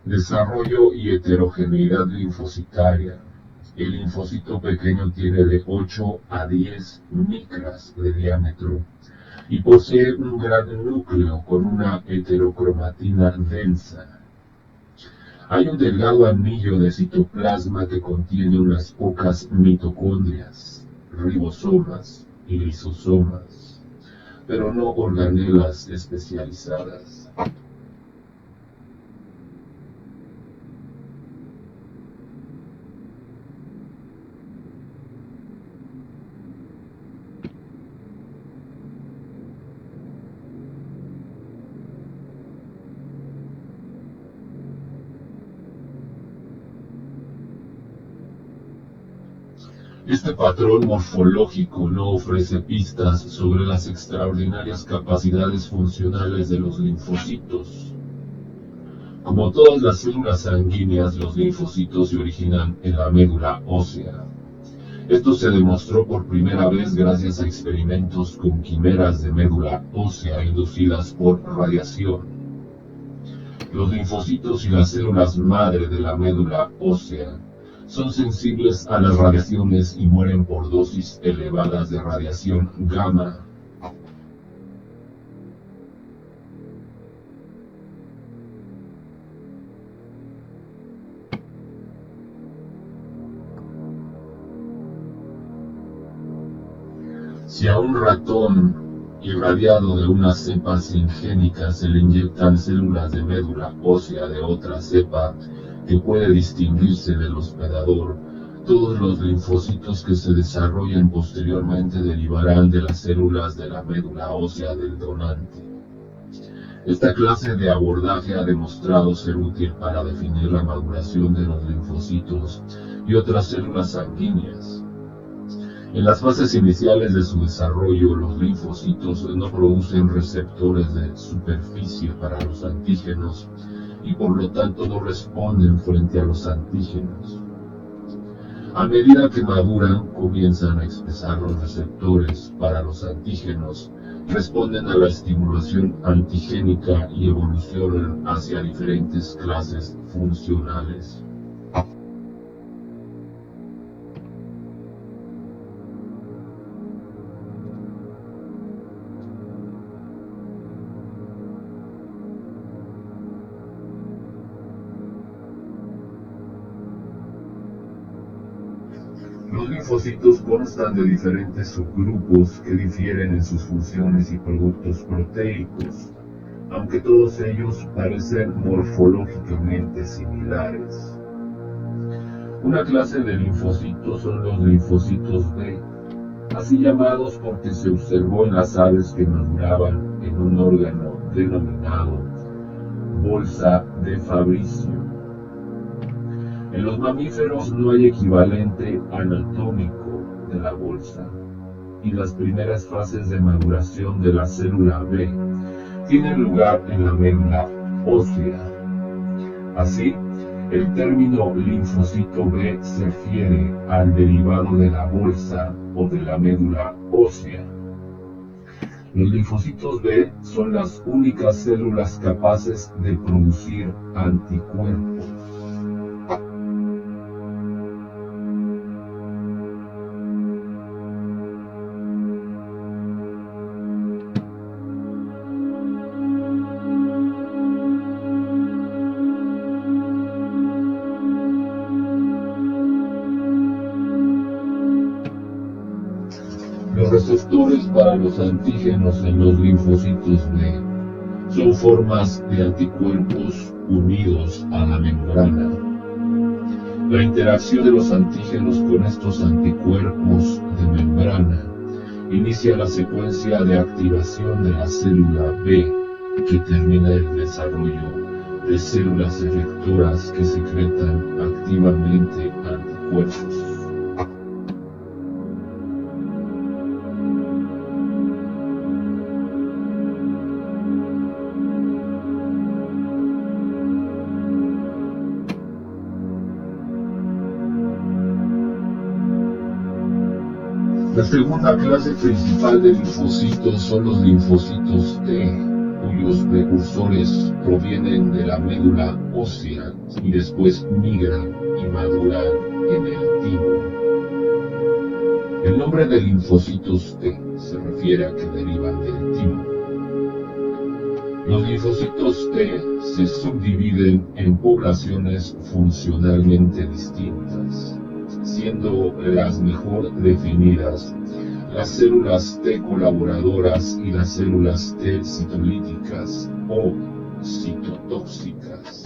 Desarrollo y heterogeneidad linfocitaria. El linfocito pequeño tiene de 8 a 10 micras de diámetro y posee un gran núcleo con una heterocromatina densa. Hay un delgado anillo de citoplasma que contiene unas pocas mitocondrias, ribosomas y lisosomas, pero no organelas especializadas. Este patrón morfológico no ofrece pistas sobre las extraordinarias capacidades funcionales de los linfocitos. Como todas las células sanguíneas, los linfocitos se originan en la médula ósea. Esto se demostró por primera vez gracias a experimentos con quimeras de médula ósea inducidas por radiación. Los linfocitos y las células madre de la médula ósea son sensibles a las radiaciones y mueren por dosis elevadas de radiación gamma. Si a un ratón irradiado de una cepa singénica se le inyectan células de médula ósea de otra cepa que puede distinguirse del hospedador, todos los linfocitos que se desarrollen posteriormente derivarán de las células de la médula ósea del donante. Esta clase de abordaje ha demostrado ser útil para definir la maduración de los linfocitos y otras células sanguíneas. En las fases iniciales de su desarrollo, los linfocitos no producen receptores de superficie para los antígenos y por lo tanto no responden frente a los antígenos. A medida que maduran, comienzan a expresar los receptores para los antígenos, responden a la estimulación antigénica y evolucionan hacia diferentes clases funcionales. Los linfocitos constan de diferentes subgrupos que difieren en sus funciones y productos proteicos, aunque todos ellos parecen morfológicamente similares. Una clase de linfocitos son los linfocitos B, así llamados porque se observó en las aves que maduraban en un órgano denominado bolsa de Fabricio. En los mamíferos no hay equivalente anatómico de la bolsa, y las primeras fases de maduración de la célula B tienen lugar en la médula ósea. Así, el término linfocito B se refiere al derivado de la bolsa o de la médula ósea. Los linfocitos B son las únicas células capaces de producir anticuerpos. Los receptores para los antígenos en los linfocitos B son formas de anticuerpos unidos a la membrana. La interacción de los antígenos con estos anticuerpos de membrana inicia la secuencia de activación de la célula B, que termina el desarrollo de células efectoras que secretan activamente anticuerpos. La segunda clase principal de linfocitos son los linfocitos T, cuyos precursores provienen de la médula ósea y después migran y maduran en el timo. El nombre de linfocitos T se refiere a que derivan del timo. Los linfocitos T se subdividen en poblaciones funcionalmente distintas, siendo las mejor definidas las células T colaboradoras y las células T citolíticas o citotóxicas.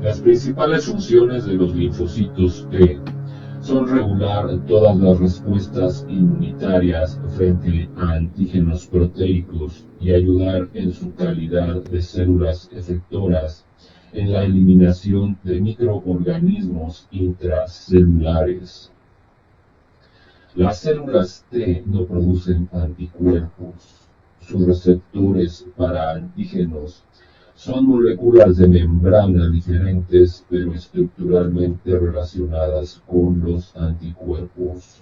Las principales funciones de los linfocitos T son regular todas las respuestas inmunitarias frente a antígenos proteicos y ayudar en su calidad de células efectoras en la eliminación de microorganismos intracelulares. Las células T no producen anticuerpos. Sus receptores para antígenos son moléculas de membrana diferentes pero estructuralmente relacionadas con los anticuerpos.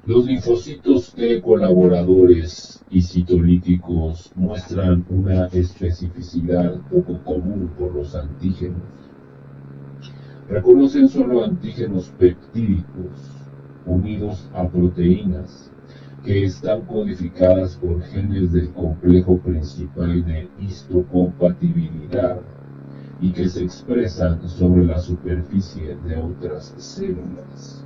Los linfocitos T colaboradores y citolíticos muestran una especificidad poco común por los antígenos. Reconocen solo antígenos peptídicos unidos a proteínas que están codificadas por genes del complejo principal de histocompatibilidad y que se expresan sobre la superficie de otras células.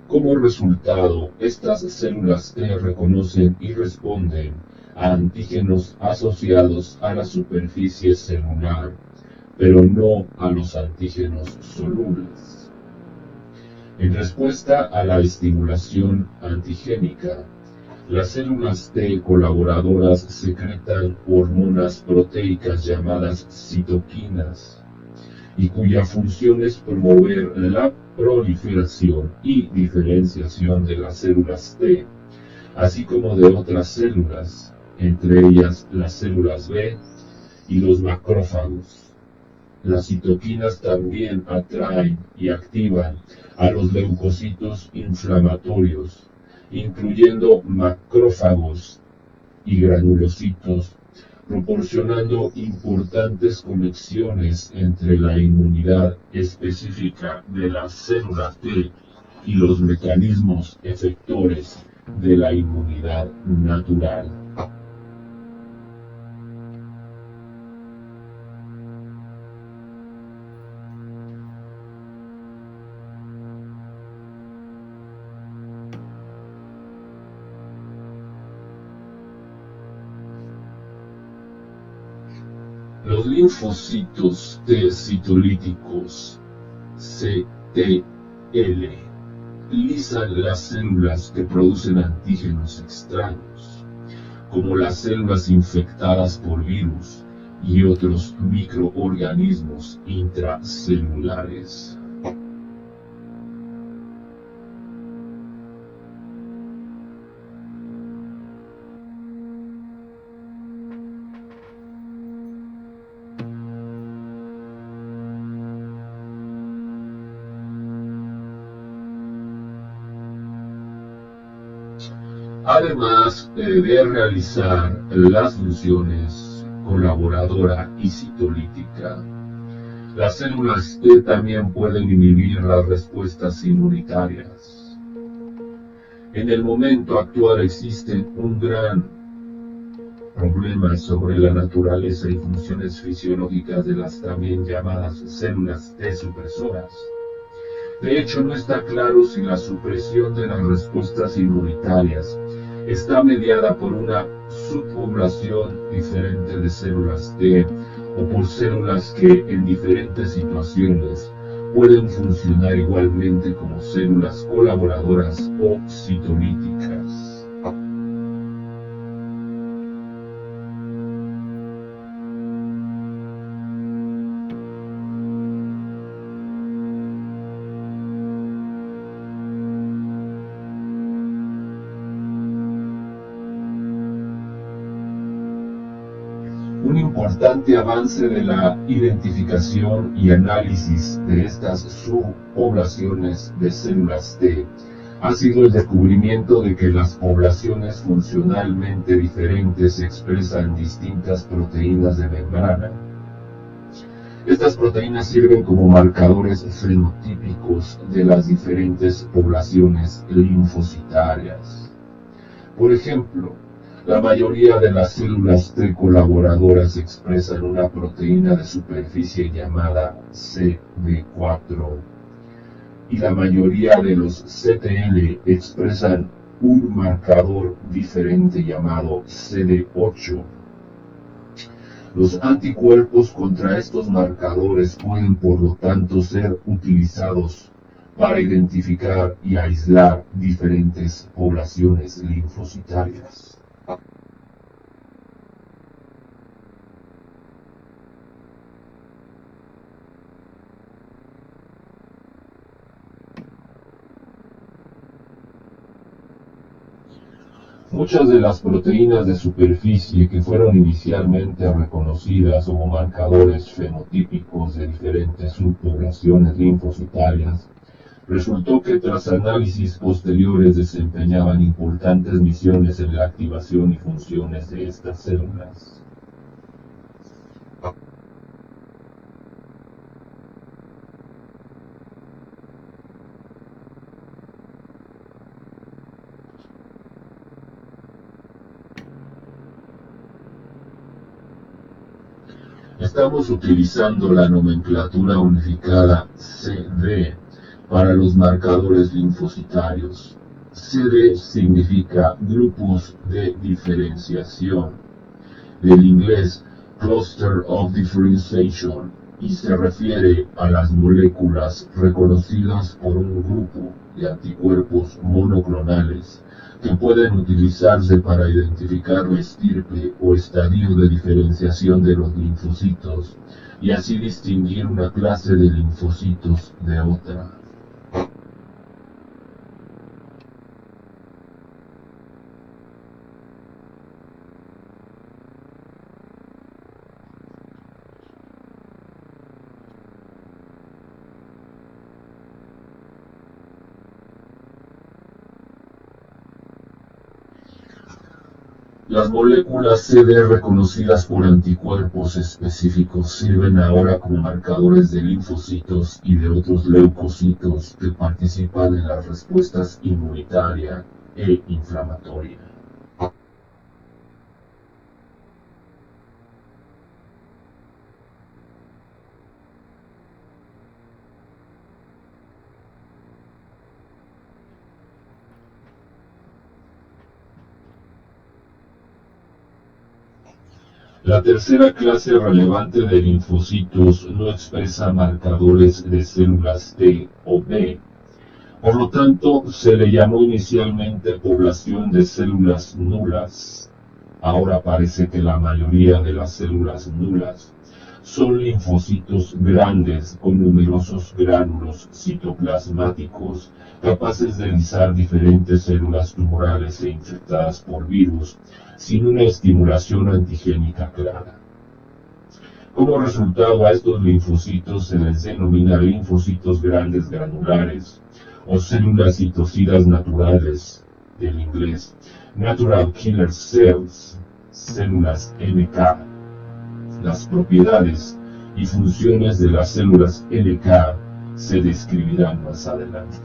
Como resultado, estas células T reconocen y responden a antígenos asociados a la superficie celular, pero no a los antígenos solubles. En respuesta a la estimulación antigénica, las células T colaboradoras secretan hormonas proteicas llamadas citoquinas, y cuya función es promover la proliferación y diferenciación de las células T, así como de otras células, entre ellas las células B y los macrófagos. Las citoquinas también atraen y activan a los leucocitos inflamatorios, incluyendo macrófagos y granulocitos, proporcionando importantes conexiones entre la inmunidad específica de la célula T y los mecanismos efectores de la inmunidad natural. Los linfocitos T citolíticos, CTL, lisan las células que producen antígenos extraños, como las células infectadas por virus y otros microorganismos intracelulares. Además de realizar las funciones colaboradora y citolítica, las células T también pueden inhibir las respuestas inmunitarias. En el momento actual existen un gran problemas sobre la naturaleza y funciones fisiológicas de las también llamadas células T supresoras. De hecho, no está claro si la supresión de las respuestas inmunitarias está mediada por una subpoblación diferente de células T o por células que en diferentes situaciones pueden funcionar igualmente como células colaboradoras o citolíticas. Un importante avance de la identificación y análisis de estas subpoblaciones de células T ha sido el descubrimiento de que las poblaciones funcionalmente diferentes expresan distintas proteínas de membrana. Estas proteínas sirven como marcadores fenotípicos de las diferentes poblaciones linfocitarias. Por ejemplo, la mayoría de las células T colaboradoras expresan una proteína de superficie llamada CD4 y la mayoría de los CTL expresan un marcador diferente llamado CD8. Los anticuerpos contra estos marcadores pueden por lo tanto ser utilizados para identificar y aislar diferentes poblaciones linfocitarias. Muchas de las proteínas de superficie que fueron inicialmente reconocidas como marcadores fenotípicos de diferentes subpoblaciones linfocitarias, resultó que tras análisis posteriores desempeñaban importantes misiones en la activación y funciones de estas células. Estamos utilizando la nomenclatura unificada CD para los marcadores linfocitarios. CD significa grupos de diferenciación, del inglés Cluster of Differentiation, y se refiere a las moléculas reconocidas por un grupo de anticuerpos monoclonales que pueden utilizarse para identificar la estirpe o estadio de diferenciación de los linfocitos y así distinguir una clase de linfocitos de otra. Las moléculas CD reconocidas por anticuerpos específicos sirven ahora como marcadores de linfocitos y de otros leucocitos que participan en las respuestas inmunitaria e inflamatoria. La tercera clase relevante de linfocitos no expresa marcadores de células T o B. Por lo tanto, se le llamó inicialmente población de células nulas. Ahora parece que la mayoría de las células nulas son linfocitos grandes con numerosos gránulos citoplasmáticos capaces de lisar diferentes células tumorales e infectadas por virus sin una estimulación antigénica clara. Como resultado, a estos linfocitos se les denomina linfocitos grandes granulares o células citocidas naturales, del inglés Natural Killer Cells, células NK. Las propiedades y funciones de las células NK se describirán más adelante.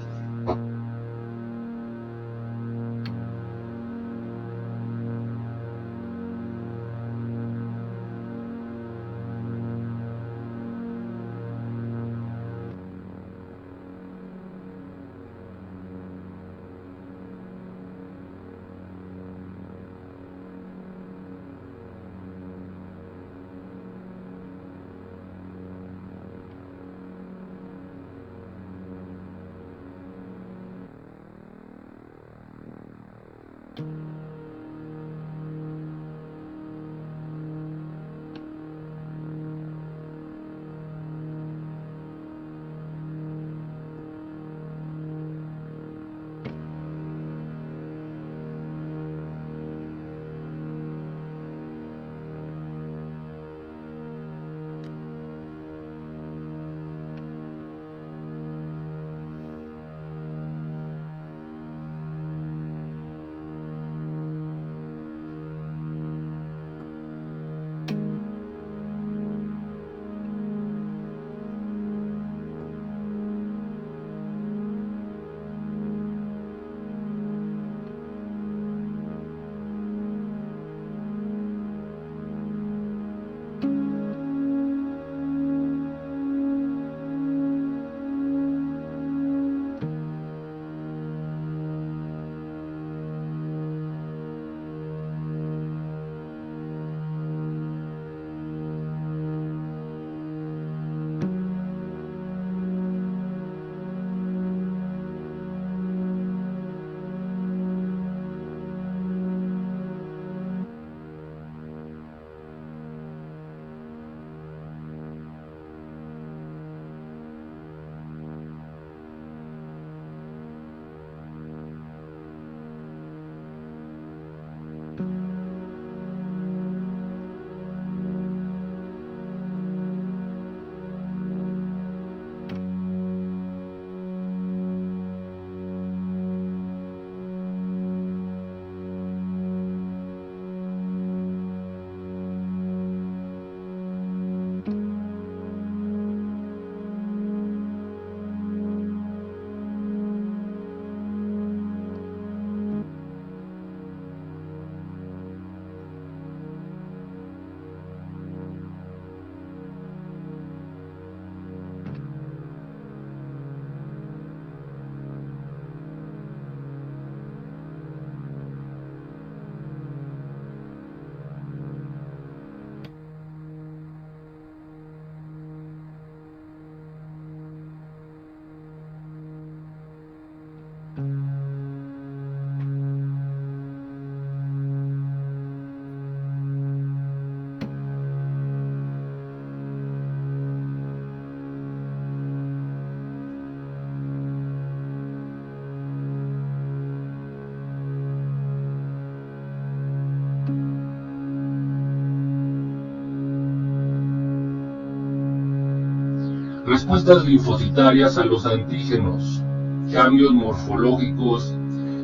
Respuestas linfocitarias a los antígenos, cambios morfológicos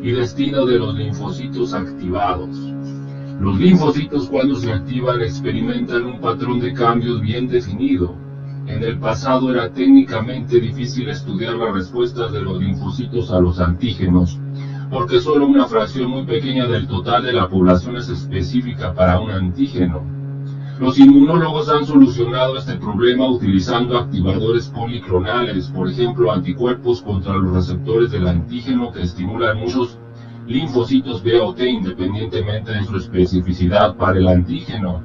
y destino de los linfocitos activados. Los linfocitos cuando se activan experimentan un patrón de cambios bien definido. En el pasado era técnicamente difícil estudiar las respuestas de los linfocitos a los antígenos, porque solo una fracción muy pequeña del total de la población es específica para un antígeno. Los inmunólogos han solucionado este problema utilizando activadores policlonales, por ejemplo anticuerpos contra los receptores del antígeno que estimulan muchos linfocitos B o T independientemente de su especificidad para el antígeno.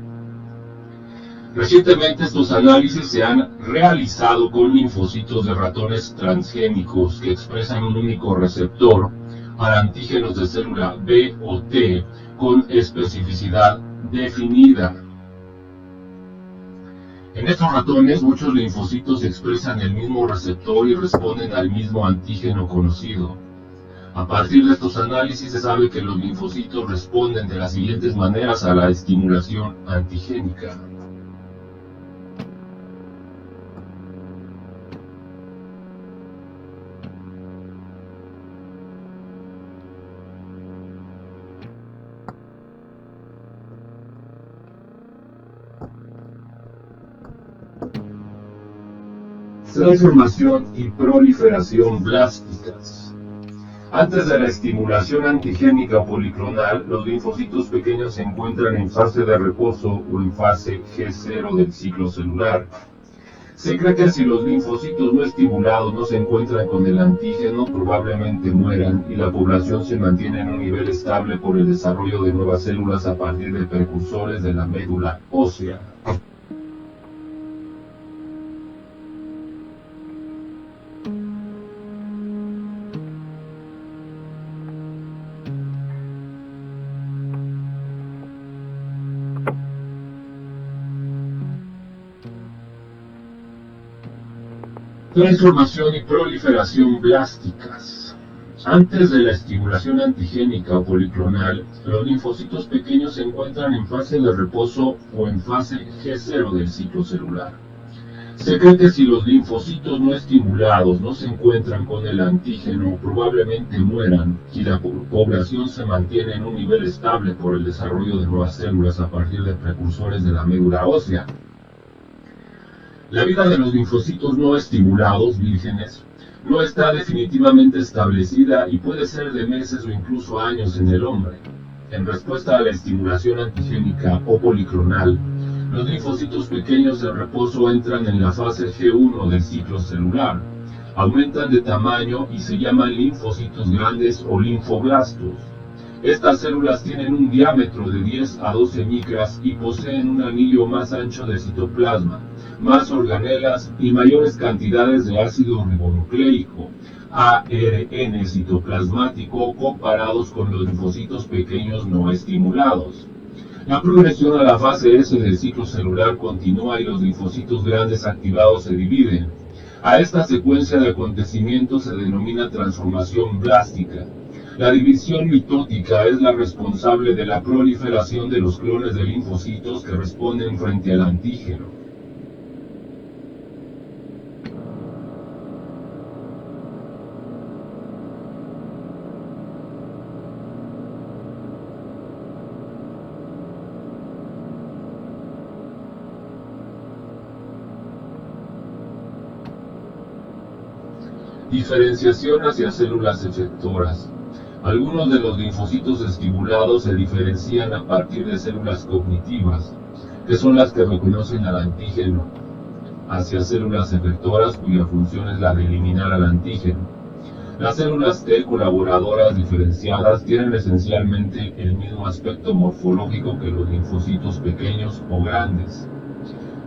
Recientemente estos análisis se han realizado con linfocitos de ratones transgénicos que expresan un único receptor para antígenos de célula B o T con especificidad definida. En estos ratones, muchos linfocitos expresan el mismo receptor y responden al mismo antígeno conocido. A partir de estos análisis se sabe que los linfocitos responden de las siguientes maneras a la estimulación antigénica. Transformación y proliferación blásticas. Antes de la estimulación antigénica policlonal, los linfocitos pequeños se encuentran en fase de reposo o en fase G0 del ciclo celular. Se cree que si los linfocitos no estimulados no se encuentran con el antígeno, probablemente mueran y la población se mantiene en un nivel estable por el desarrollo de nuevas células a partir de precursores de la médula ósea. Transformación y proliferación blásticas. Antes de la estimulación antigénica o policlonal, los linfocitos pequeños se encuentran en fase de reposo o en fase G0 del ciclo celular. Se cree que si los linfocitos no estimulados no se encuentran con el antígeno, probablemente mueran y la población se mantiene en un nivel estable por el desarrollo de nuevas células a partir de precursores de la médula ósea. La vida de los linfocitos no estimulados, vírgenes, no está definitivamente establecida y puede ser de meses o incluso años en el hombre. En respuesta a la estimulación antigénica o policlonal, los linfocitos pequeños en reposo entran en la fase G1 del ciclo celular, aumentan de tamaño y se llaman linfocitos grandes o linfoblastos. Estas células tienen un diámetro de 10 a 12 micras y poseen un anillo más ancho de citoplasma, más organelas y mayores cantidades de ácido ribonucleico, ARN citoplasmático, comparados con los linfocitos pequeños no estimulados. La progresión a la fase S del ciclo celular continúa y los linfocitos grandes activados se dividen. A esta secuencia de acontecimientos se denomina transformación blástica. La división mitótica es la responsable de la proliferación de los clones de linfocitos que responden frente al antígeno. Diferenciación hacia células efectoras. Algunos de los linfocitos estimulados se diferencian a partir de células cognitivas, que son las que reconocen al antígeno, hacia células efectoras cuya función es la de eliminar al antígeno. Las células T colaboradoras diferenciadas tienen esencialmente el mismo aspecto morfológico que los linfocitos pequeños o grandes.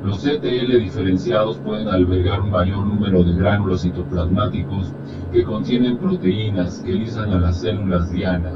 Los CTL diferenciados pueden albergar un mayor número de gránulos citoplasmáticos que contienen proteínas que lisan a las células diana.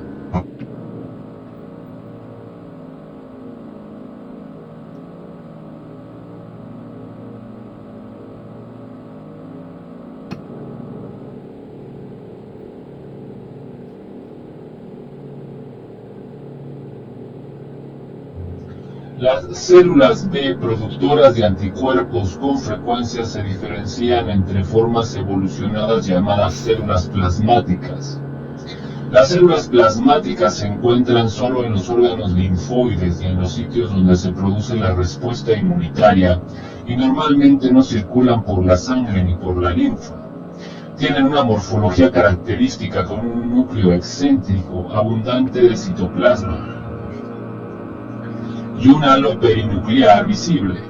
Las células B productoras de anticuerpos con frecuencia se diferencian entre formas evolucionadas llamadas células plasmáticas. Las células plasmáticas se encuentran solo en los órganos linfoides y en los sitios donde se produce la respuesta inmunitaria y normalmente no circulan por la sangre ni por la linfa. Tienen una morfología característica con un núcleo excéntrico abundante de citoplasma y un halo perinuclear visible.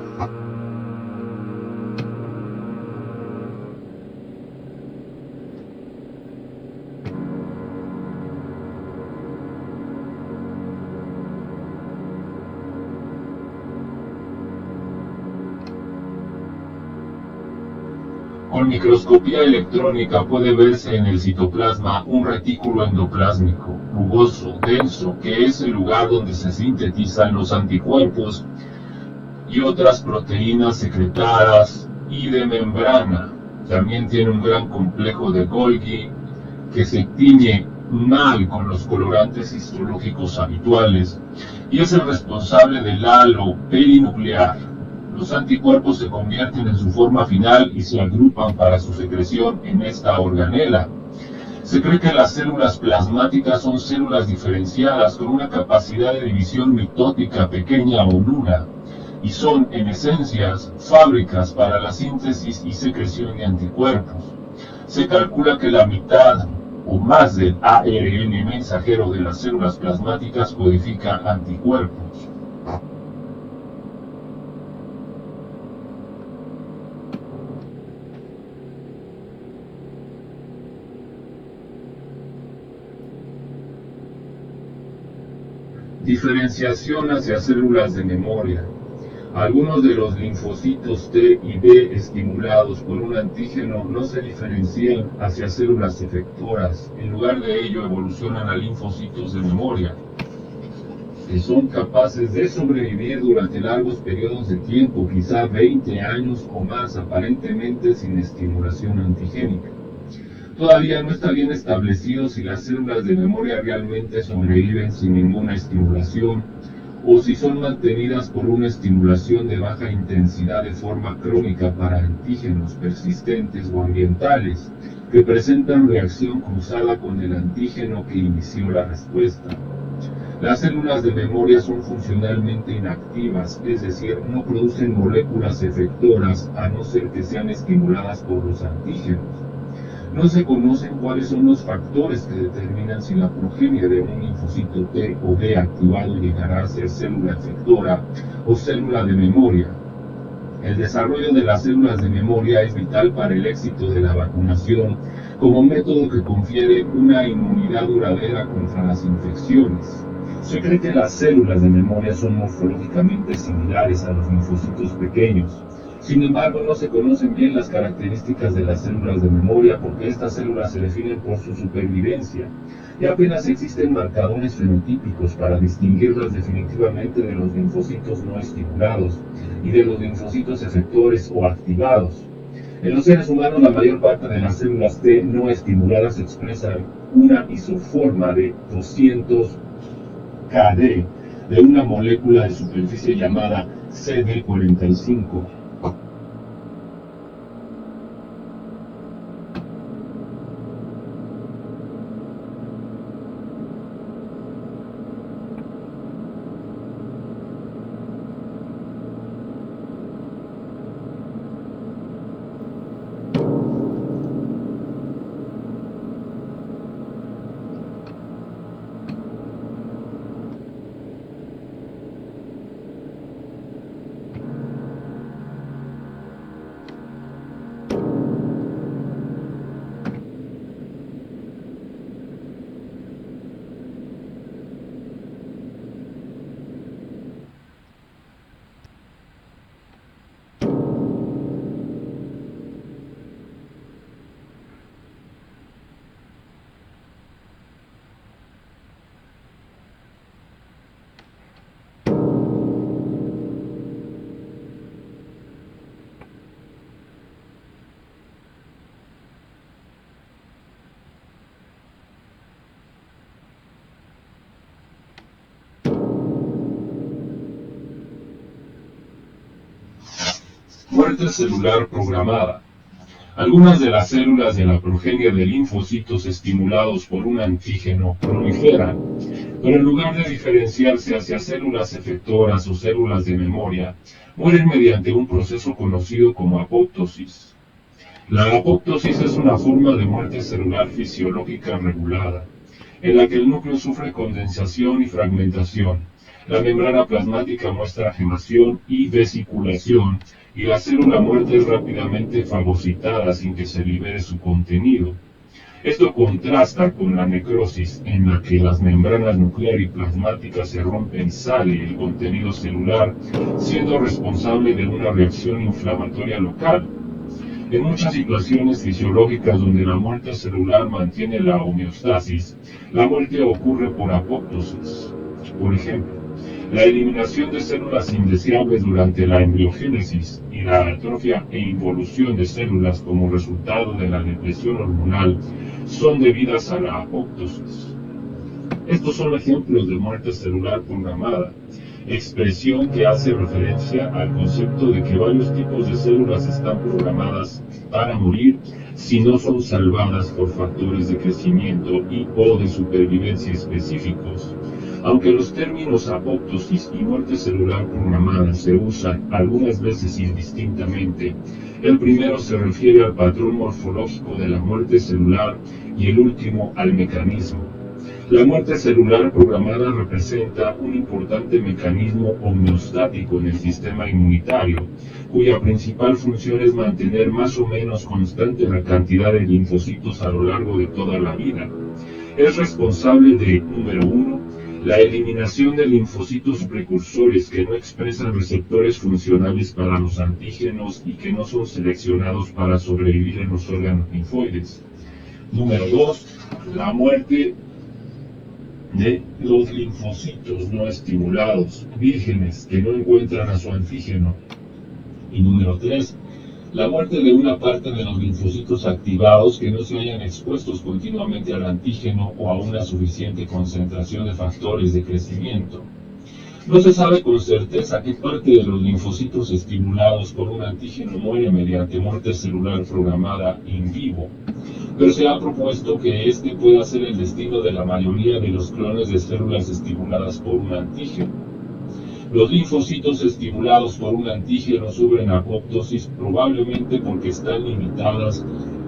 Con microscopía electrónica puede verse en el citoplasma un retículo endoplásmico, rugoso, denso, que es el lugar donde se sintetizan los anticuerpos y otras proteínas secretadas y de membrana. También tiene un gran complejo de Golgi que se tiñe mal con los colorantes histológicos habituales y es el responsable del halo perinuclear. Los anticuerpos se convierten en su forma final y se agrupan para su secreción en esta organela. Se cree que las células plasmáticas son células diferenciadas con una capacidad de división mitótica pequeña o nula, y son, en esencia, fábricas para la síntesis y secreción de anticuerpos. Se calcula que la mitad o más del ARN mensajero de las células plasmáticas codifica anticuerpos. Diferenciación hacia células de memoria. Algunos de los linfocitos T y B estimulados por un antígeno no se diferencian hacia células efectoras. En lugar de ello, evolucionan a linfocitos de memoria. que son capaces de sobrevivir durante largos periodos de tiempo, quizá 20 años o más, aparentemente sin estimulación antigénica. Todavía no está bien establecido si las células de memoria realmente sobreviven sin ninguna estimulación o si son mantenidas por una estimulación de baja intensidad de forma crónica para antígenos persistentes o ambientales que presentan reacción cruzada con el antígeno que inició la respuesta. Las células de memoria son funcionalmente inactivas, es decir, no producen moléculas efectoras a no ser que sean estimuladas por los antígenos. No se conocen cuáles son los factores que determinan si la progenie de un linfocito T o B activado llegará a ser célula efectora o célula de memoria. El desarrollo de las células de memoria es vital para el éxito de la vacunación como método que confiere una inmunidad duradera contra las infecciones. Se cree que las células de memoria son morfológicamente similares a los linfocitos pequeños. Sin embargo, no se conocen bien las características de las células de memoria porque estas células se definen por su supervivencia y apenas existen marcadores fenotípicos para distinguirlas definitivamente de los linfocitos no estimulados y de los linfocitos efectores o activados. En los seres humanos, la mayor parte de las células T no estimuladas expresan una isoforma de 200 KD de una molécula de superficie llamada CD45. Muerte celular programada. Algunas de las células de la progenie de linfocitos estimulados por un antígeno proliferan, pero en lugar de diferenciarse hacia células efectoras o células de memoria, mueren mediante un proceso conocido como apoptosis. La apoptosis es una forma de muerte celular fisiológica regulada, en la que el núcleo sufre condensación y fragmentación, la membrana plasmática muestra gemación y vesiculación, y la célula muerta es rápidamente fagocitada sin que se libere su contenido. Esto contrasta con la necrosis, en la que las membranas nuclear y plasmáticas se rompen y sale el contenido celular, siendo responsable de una reacción inflamatoria local. En muchas situaciones fisiológicas donde la muerte celular mantiene la homeostasis, la muerte ocurre por apoptosis. Por ejemplo, la eliminación de células indeseables durante la embriogénesis y la atrofia e involución de células como resultado de la depresión hormonal son debidas a la apoptosis. Estos son ejemplos de muerte celular programada, expresión que hace referencia al concepto de que varios tipos de células están programadas para morir si no son salvadas por factores de crecimiento y o de supervivencia específicos. Aunque los términos apoptosis y muerte celular programada se usan algunas veces indistintamente, el primero se refiere al patrón morfológico de la muerte celular y el último al mecanismo. La muerte celular programada representa un importante mecanismo homeostático en el sistema inmunitario, cuya principal función es mantener más o menos constante la cantidad de linfocitos a lo largo de toda la vida. Es responsable de, número 1, la eliminación de linfocitos precursores que no expresan receptores funcionales para los antígenos y que no son seleccionados para sobrevivir en los órganos linfoides. Número 2, la muerte de los linfocitos no estimulados, vírgenes, que no encuentran a su antígeno. Y número 3, la muerte de una parte de los linfocitos activados que no se hayan expuestos continuamente al antígeno o a una suficiente concentración de factores de crecimiento. No se sabe con certeza qué parte de los linfocitos estimulados por un antígeno muere mediante muerte celular programada in vivo, pero se ha propuesto que este pueda ser el destino de la mayoría de los clones de células estimuladas por un antígeno. Los linfocitos estimulados por un antígeno sufren apoptosis probablemente porque están limitadas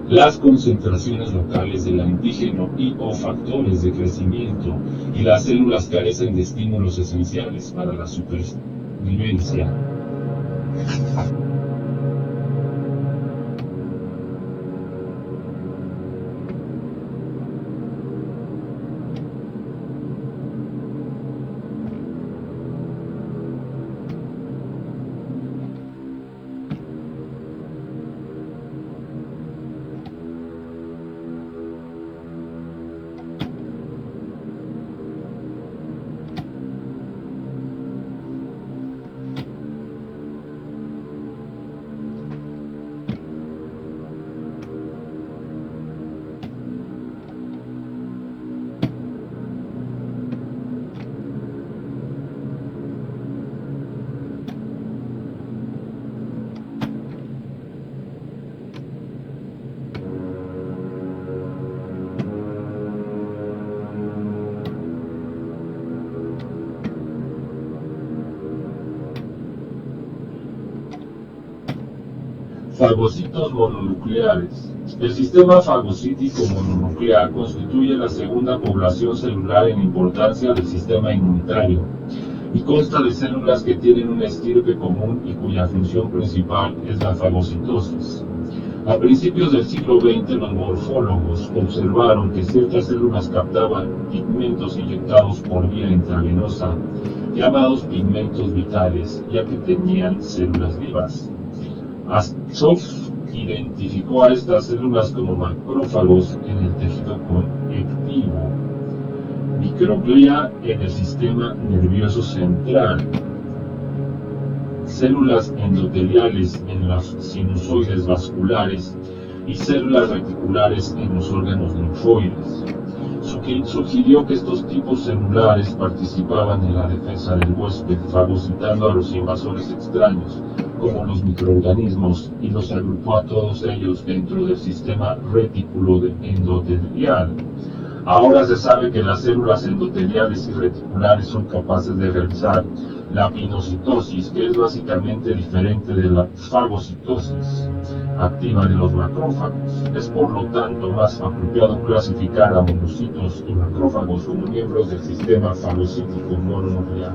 las concentraciones locales del antígeno y o factores de crecimiento, y las células carecen de estímulos esenciales para la supervivencia. Fagocitos mononucleares. El sistema fagocítico mononuclear constituye la segunda población celular en importancia del sistema inmunitario y consta de células que tienen una estirpe común y cuya función principal es la fagocitosis. A principios del siglo XX, los morfólogos observaron que ciertas células captaban pigmentos inyectados por vía intravenosa, llamados pigmentos vitales, ya que tenían células vivas. Aschoff identificó a estas células como macrófagos en el tejido conectivo, microglia en el sistema nervioso central, células endoteliales en las sinusoides vasculares y células reticulares en los órganos linfoides. Sugirió que estos tipos celulares participaban en la defensa del huésped, fagocitando a los invasores extraños, como los microorganismos, y los agrupó a todos ellos dentro del sistema retículo endotelial. Ahora se sabe que las células endoteliales y reticulares son capaces de realizar la pinocitosis, que es básicamente diferente de la fagocitosis activa de los macrófagos. Es por lo tanto más apropiado clasificar a monocitos y macrófagos como miembros del sistema fagocítico mononuclear.